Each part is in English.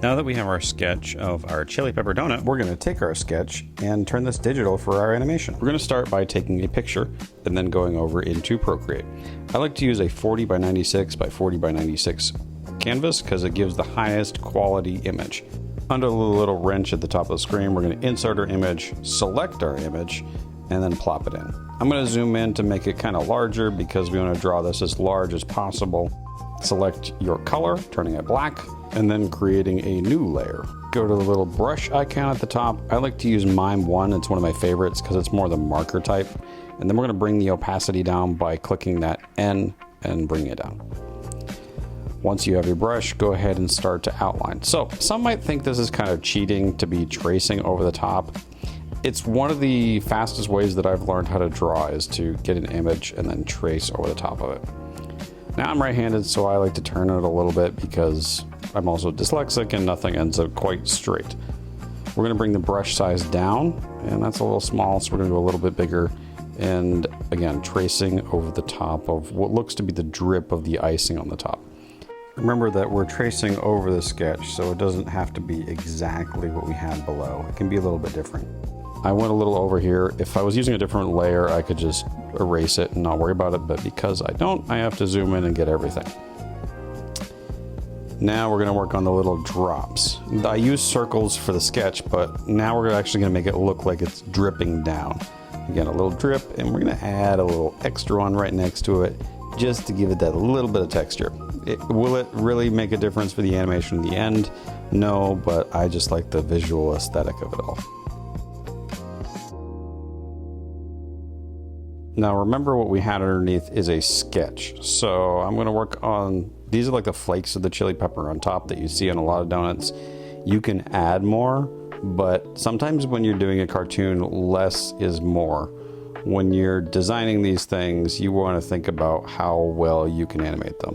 Now that we have our sketch of our chili pepper donut, we're going to take our sketch and turn this digital for our animation. We're going to start by taking a picture and then going over into Procreate. I like to use a 40 by 96 by 40 by 96 canvas because it gives the highest quality image. Under the little wrench at the top of the screen, we're going to insert our image, select our image, and then plop it in. I'm going to zoom in to make it kind of larger because we want to draw this as large as possible. Select your color, turning it black, and then creating a new layer. Go to the little brush icon at the top. I like to use Mime 1. It's one of my favorites because it's more the marker type. And then we're going to bring the opacity down by clicking that N and bringing it down. Once you have your brush, go ahead and start to outline. So some might think this is kind of cheating to be tracing over the top. It's one of the fastest ways that I've learned how to draw is to get an image and then trace over the top of it. Now I'm right-handed, so I like to turn it a little bit because I'm also dyslexic and nothing ends up quite straight. We're gonna bring the brush size down, and that's a little small, so we're gonna go a little bit bigger. And again, tracing over the top of what looks to be the drip of the icing on the top. Remember that we're tracing over the sketch, so it doesn't have to be exactly what we had below. It can be a little bit different. I went a little over here. If I was using a different layer, I could just erase it and not worry about it, but because I don't, I have to zoom in and get everything. Now we're gonna work on the little drops. I use circles for the sketch, but now we're actually gonna make it look like it's dripping down. Again, a little drip, and we're gonna add a little extra one right next to it, just to give it that little bit of texture. Will it really make a difference for the animation in the end? No, but I just like the visual aesthetic of it all. Now remember what we had underneath is a sketch. So I'm gonna work on, these are like the flakes of the chili pepper on top that you see on a lot of donuts. You can add more, but sometimes when you're doing a cartoon, less is more. When you're designing these things, you wanna think about how well you can animate them.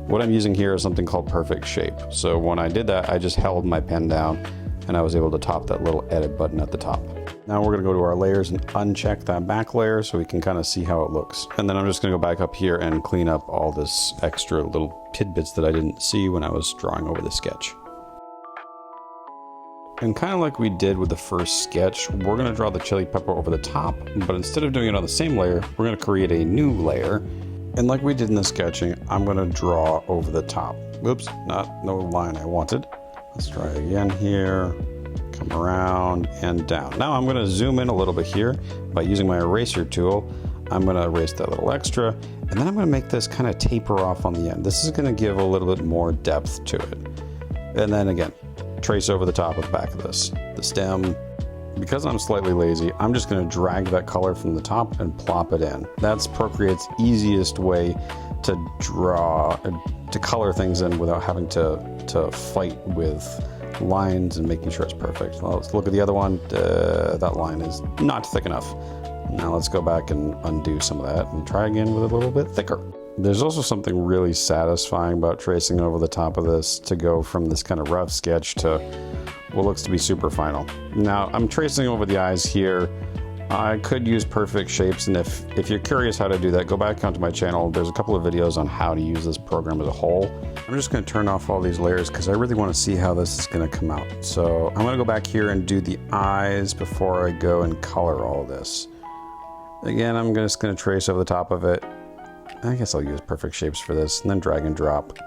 What I'm using here is something called Perfect Shape. So when I did that, I just held my pen down and I was able to tap that little edit button at the top. Now we're gonna go to our layers and uncheck that back layer so we can kind of see how it looks. And then I'm just gonna go back up here and clean up all this extra little tidbits that I didn't see when I was drawing over the sketch. And kind of like we did with the first sketch, we're gonna draw the chili pepper over the top, but instead of doing it on the same layer, we're gonna create a new layer. And like we did in the sketching, I'm gonna draw over the top. Oops, no line I wanted. Let's try again here. Come around and down. Now I'm gonna zoom in a little bit here by using my eraser tool. I'm gonna erase that little extra, and then I'm gonna make this kind of taper off on the end. This is gonna give a little bit more depth to it. And then again, trace over the top of the back of this. The stem, because I'm slightly lazy, I'm just gonna drag that color from the top and plop it in. That's Procreate's easiest way to draw, to color things in without having to fight with lines and making sure it's perfect. Well, let's look at the other one. That line is not thick enough. Now let's go back and undo some of that and try again with a little bit thicker. There's also something really satisfying about tracing over the top of this to go from this kind of rough sketch to what looks to be super final. Now I'm tracing over the eyes here. I could use Perfect Shapes, and if you're curious how to do that, go back onto my channel. There's a couple of videos on how to use this program as a whole. I'm just gonna turn off all these layers because I really wanna see how this is gonna come out. So I'm gonna go back here and do the eyes before I go and color all this. Again, I'm just gonna trace over the top of it. I guess I'll use Perfect Shapes for this, and then drag and drop.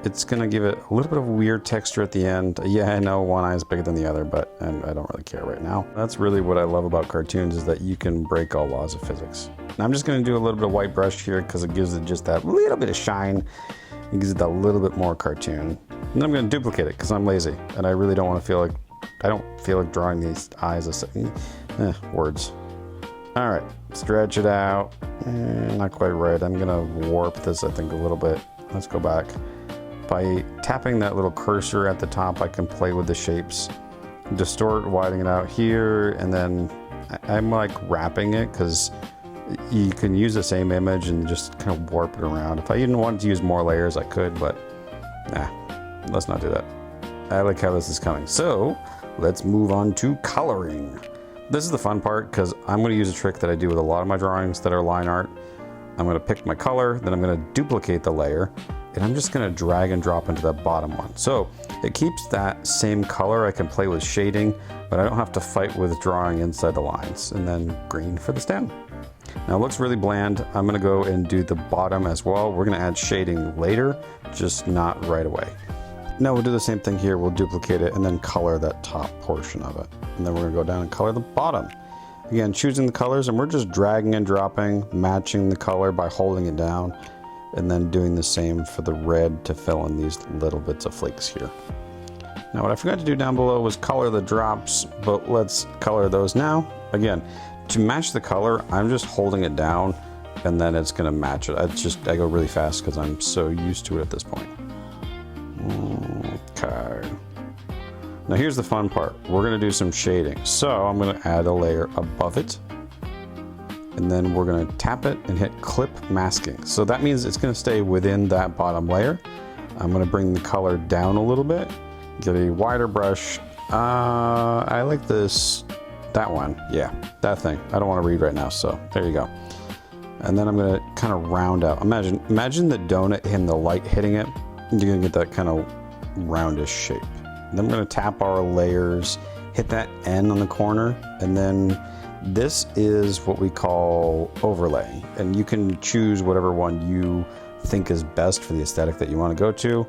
It's gonna give it a little bit of weird texture at the end. Yeah, I know one eye is bigger than the other, but I don't really care right now. That's really what I love about cartoons, is that you can break all laws of physics. Now I'm just gonna do a little bit of white brush here because it gives it just that little bit of shine. It gives it that little bit more cartoon. And then I'm gonna duplicate it because I'm lazy and I really don't want to I don't feel like drawing these eyes as words. All right, stretch it out. Not quite right. I'm gonna warp this, I think, a little bit. Let's go back. By tapping that little cursor at the top, I can play with the shapes, distort, widen it out here, and then I'm like wrapping it because you can use the same image and just kind of warp it around. If I even wanted to use more layers, I could, but let's not do that. I like how this is coming. So let's move on to coloring. This is the fun part because I'm going to use a trick that I do with a lot of my drawings that are line art. I'm going to pick my color, then I'm going to duplicate the layer. and I'm just gonna drag and drop into that bottom one. So it keeps that same color. I can play with shading, but I don't have to fight with drawing inside the lines. And then green for the stem. Now it looks really bland. I'm gonna go and do the bottom as well. We're gonna add shading later, just not right away. Now we'll do the same thing here. We'll duplicate it and then color that top portion of it. And then we're gonna go down and color the bottom. Again, choosing the colors, and we're just dragging and dropping, matching the color by holding it down, and then doing the same for the red to fill in these little bits of flakes here. Now what I forgot to do down below was color the drops, but let's color those now. Again, to match the color, I'm just holding it down and then it's gonna match it. I go really fast because I'm so used to it at this point. Okay. Now here's the fun part. We're gonna do some shading. So I'm gonna add a layer above it, and then we're gonna tap it and hit clip masking. So that means it's gonna stay within that bottom layer. I'm gonna bring the color down a little bit, get a wider brush. I like that one. Yeah, that thing. I don't wanna read right now, so there you go. And then I'm gonna kind of round out. Imagine the donut and the light hitting it. You're gonna get that kind of roundish shape. Then we're gonna tap our layers, hit that N on the corner, and then this is what we call overlay. And you can choose whatever one you think is best for the aesthetic that you want to go to.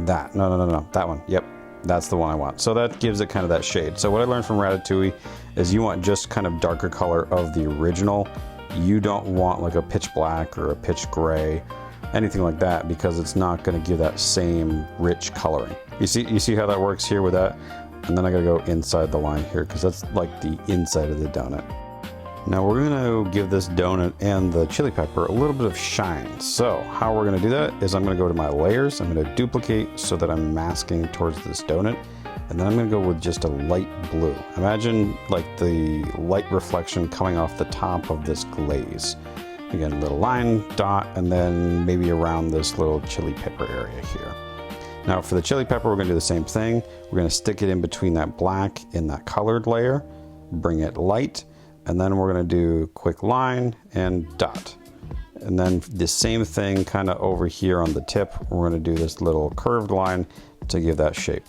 That one. Yep, that's the one I want. So that gives it kind of that shade. So what I learned from Ratatouille is you want just kind of darker color of the original. You don't want like a pitch black or a pitch gray, anything like that, because it's not going to give that same rich coloring. You see how that works here with that? And then I gotta go inside the line here because that's like the inside of the donut. Now we're gonna give this donut and the chili pepper a little bit of shine. So how we're gonna do that is I'm gonna go to my layers, I'm gonna duplicate so that I'm masking towards this donut, and then I'm gonna go with just a light blue. Imagine like the light reflection coming off the top of this glaze. Again, a little line, dot, and then maybe around this little chili pepper area here. Now for the chili pepper, we're gonna do the same thing. We're gonna stick it in between that black and that colored layer, bring it light, and then we're gonna do quick line and dot. And then the same thing kind of over here on the tip, we're gonna do this little curved line to give that shape.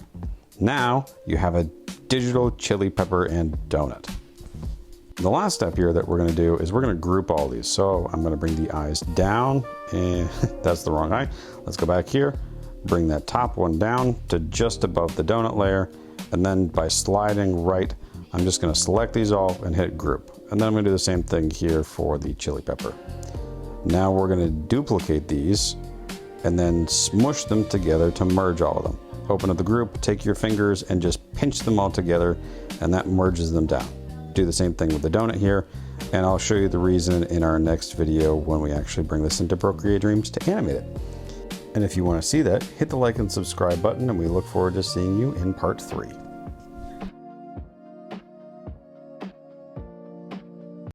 Now you have a digital chili pepper and donut. The last step here that we're gonna do is we're gonna group all these. So I'm gonna bring the eyes down, and that's the wrong eye. Let's go back here. Bring that top one down to just above the donut layer, and then by sliding right, I'm just gonna select these all and hit group. And then I'm gonna do the same thing here for the chili pepper. Now we're gonna duplicate these and then smush them together to merge all of them. Open up the group, take your fingers and just pinch them all together, and that merges them down. Do the same thing with the donut here, and I'll show you the reason in our next video when we actually bring this into Procreate Dreams to animate it. And if you want to see that, hit the like and subscribe button, and we look forward to seeing you in part 3.